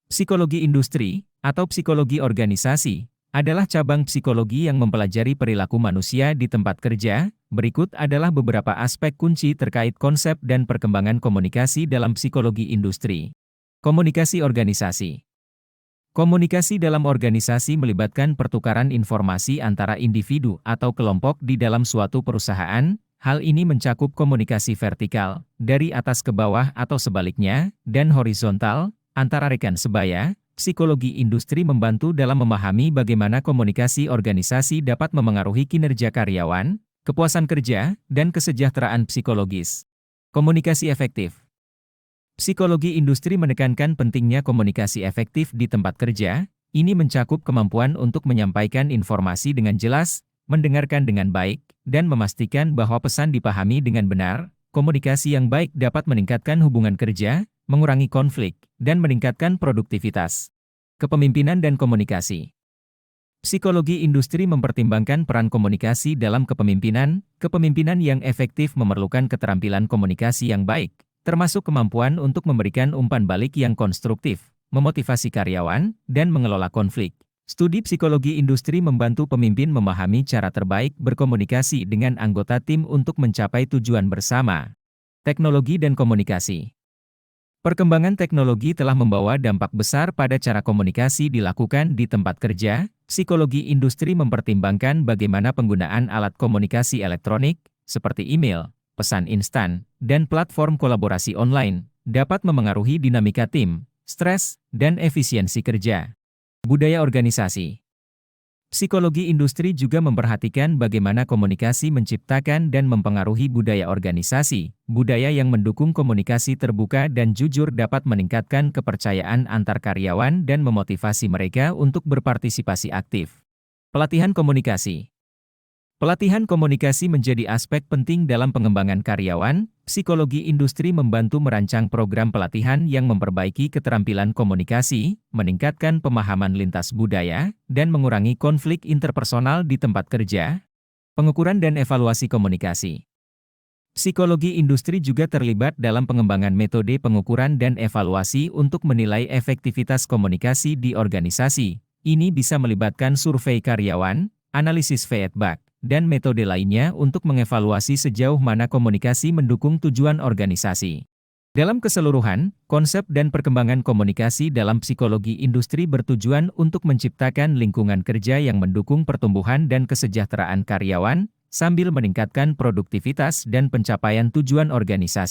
Psikologi industri, atau psikologi organisasi, adalah cabang psikologi yang mempelajari perilaku manusia di tempat kerja. Berikut adalah beberapa aspek kunci terkait konsep dan perkembangan komunikasi dalam psikologi industri. Komunikasi organisasi. Komunikasi dalam organisasi melibatkan pertukaran informasi antara individu atau kelompok di dalam suatu perusahaan. Hal ini mencakup komunikasi vertikal, dari atas ke bawah atau sebaliknya, dan horizontal, antara rekan sebaya. Psikologi industri membantu dalam memahami bagaimana komunikasi organisasi dapat memengaruhi kinerja karyawan, kepuasan kerja, dan kesejahteraan psikologis. Komunikasi efektif. Psikologi industri menekankan pentingnya komunikasi efektif di tempat kerja. Ini mencakup kemampuan untuk menyampaikan informasi dengan jelas, mendengarkan dengan baik, dan memastikan bahwa pesan dipahami dengan benar. Komunikasi yang baik dapat meningkatkan hubungan kerja, mengurangi konflik, dan meningkatkan produktivitas. Kepemimpinan dan komunikasi. Psikologi industri mempertimbangkan peran komunikasi dalam kepemimpinan. Kepemimpinan yang efektif memerlukan keterampilan komunikasi yang baik, termasuk kemampuan untuk memberikan umpan balik yang konstruktif, memotivasi karyawan, dan mengelola konflik. Studi psikologi industri membantu pemimpin memahami cara terbaik berkomunikasi dengan anggota tim untuk mencapai tujuan bersama. Teknologi dan komunikasi. Perkembangan teknologi telah membawa dampak besar pada cara komunikasi dilakukan di tempat kerja. Psikologi industri mempertimbangkan bagaimana penggunaan alat komunikasi elektronik, seperti email, pesan instan, dan platform kolaborasi online, dapat memengaruhi dinamika tim, stres, dan efisiensi kerja. Budaya organisasi. Psikologi industri juga memperhatikan bagaimana komunikasi menciptakan dan mempengaruhi budaya organisasi. Budaya yang mendukung komunikasi terbuka dan jujur dapat meningkatkan kepercayaan antar karyawan dan memotivasi mereka untuk berpartisipasi aktif. Pelatihan komunikasi. Pelatihan komunikasi menjadi aspek penting dalam pengembangan karyawan. Psikologi industri membantu merancang program pelatihan yang memperbaiki keterampilan komunikasi, meningkatkan pemahaman lintas budaya, dan mengurangi konflik interpersonal di tempat kerja. Pengukuran dan evaluasi komunikasi. Psikologi industri juga terlibat dalam pengembangan metode pengukuran dan evaluasi untuk menilai efektivitas komunikasi di organisasi. Ini bisa melibatkan survei karyawan, analisis feedback, dan metode lainnya untuk mengevaluasi sejauh mana komunikasi mendukung tujuan organisasi. Dalam keseluruhan, konsep dan perkembangan komunikasi dalam psikologi industri bertujuan untuk menciptakan lingkungan kerja yang mendukung pertumbuhan dan kesejahteraan karyawan, sambil meningkatkan produktivitas dan pencapaian tujuan organisasi.